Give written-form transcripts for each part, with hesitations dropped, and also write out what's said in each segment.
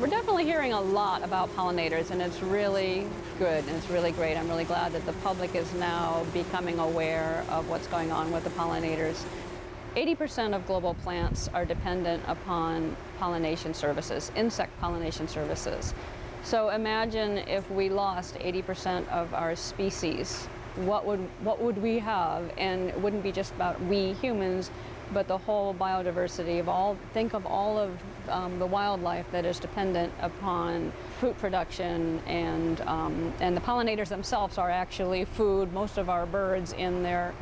We're definitely hearing a lot about pollinators, and it's really good and it's really great. I'm really glad that the public is now becoming aware of what's going on with the pollinators. 80% of global plants are dependent upon pollination services, insect pollination services. So imagine if we lost 80% of our species, what would we have? And it wouldn't be just about we humans, but the whole biodiversity of all. Think of all of the wildlife that is dependent upon fruit production, and the pollinators themselves are actually food. Most of our birds in their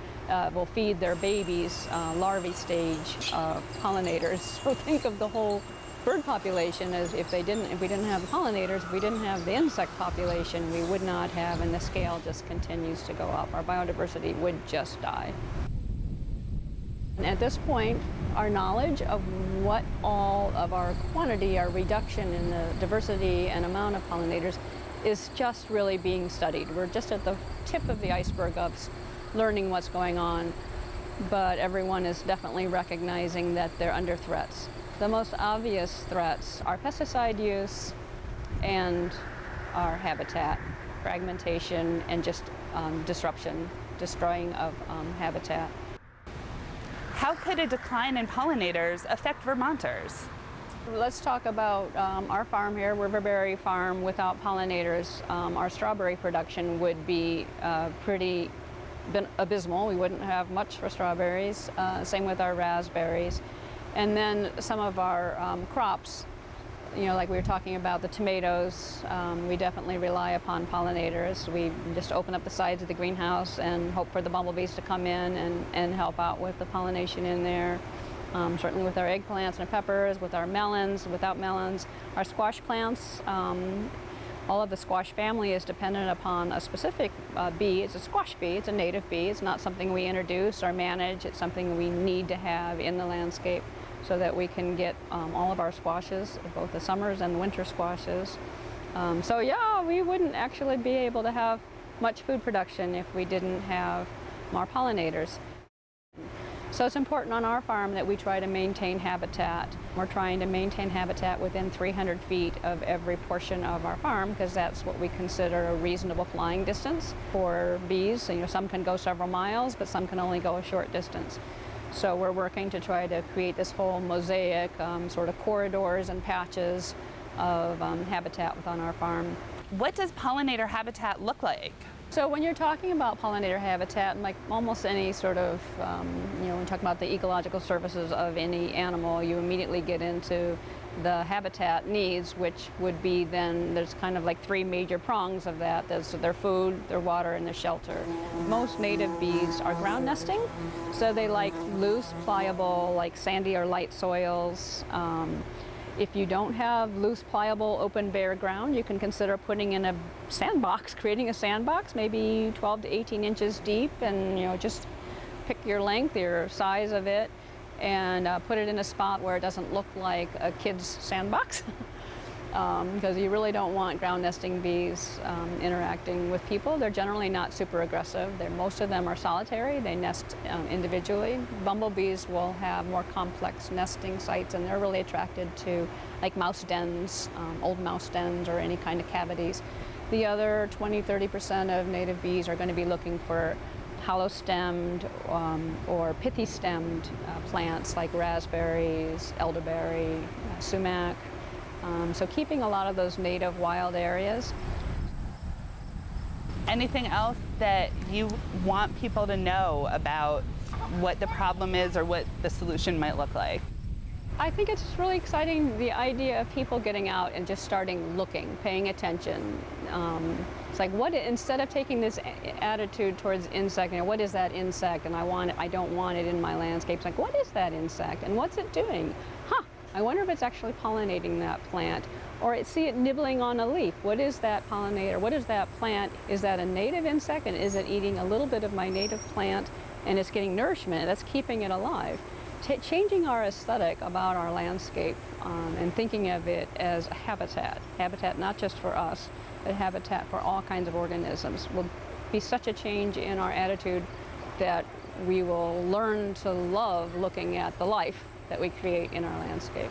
will feed their babies, larvae stage pollinators. So think of the whole bird population as if we didn't have pollinators, if we didn't have the insect population, we would not have, and the scale just continues to go up. Our biodiversity would just die. And at this point, our knowledge of what all of our quantity, our reduction in the diversity and amount of pollinators is just really being studied. We're just at the tip of the iceberg of learning what's going on, but everyone is definitely recognizing that they're under threats. The most obvious threats are pesticide use and our habitat, fragmentation and just disruption, destroying of habitat. How could a decline in pollinators affect Vermonters? Let's talk about our farm here, Riverberry Farm. Without pollinators, our strawberry production would be pretty abysmal. We wouldn't have much for strawberries. Same with our raspberries. And then some of our crops, like we were talking about the tomatoes, we definitely rely upon pollinators. We just open up the sides of the greenhouse and hope for the bumblebees to come in and help out with the pollination in there. Certainly with our eggplants and our peppers, with our melons, without melons, our squash plants. All of the squash family is dependent upon a specific bee. It's a squash bee. It's a native bee. It's not something we introduce or manage. It's something we need to have in the landscape so that we can get all of our squashes, both the summers and winter squashes. So yeah, we wouldn't actually be able to have much food production if we didn't have more pollinators. So it's important on our farm that we try to maintain habitat. We're trying to maintain habitat within 300 feet of every portion of our farm, because that's what we consider a reasonable flying distance for bees. Some can go several miles, but some can only go a short distance. So we're working to try to create this whole mosaic, sort of corridors and patches of habitat within our farm. What does pollinator habitat look like? So when you're talking about pollinator habitat, like almost any sort of, when you talk about the ecological services of any animal, you immediately get into the habitat needs, which would be then, there's kind of like three major prongs of that. There's their food, their water, and their shelter. Most native bees are ground nesting, so they like loose, pliable, like sandy or light soils. If you don't have loose, pliable, open, bare ground, you can consider putting in a sandbox, creating a sandbox, maybe 12 to 18 inches deep, and just pick your length, your size of it, and put it in a spot where it doesn't look like a kid's sandbox. Because you really don't want ground nesting bees interacting with people. They're generally not super aggressive. Most of them are solitary. They nest individually. Bumblebees will have more complex nesting sites, and they're really attracted to like mouse dens, old mouse dens, or any kind of cavities. The other 20–30% of native bees are going to be looking for hollow-stemmed or pithy-stemmed plants like raspberries, elderberry, sumac. So keeping a lot of those native wild areas. Anything else that you want people to know about what the problem is or what the solution might look like? I think it's really exciting, the idea of people getting out and just starting looking, paying attention. It's like, instead of taking this attitude towards insect, what is that insect, and I don't want it in my landscape. It's like, what is that insect and what's it doing? I wonder if it's actually pollinating that plant, or see it nibbling on a leaf. What is that pollinator? What is that plant? Is that a native insect, and is it eating a little bit of my native plant and it's getting nourishment? That's keeping it alive. Changing our aesthetic about our landscape and thinking of it as a habitat not just for us, but habitat for all kinds of organisms will be such a change in our attitude that we will learn to love looking at the life that we create in our landscape.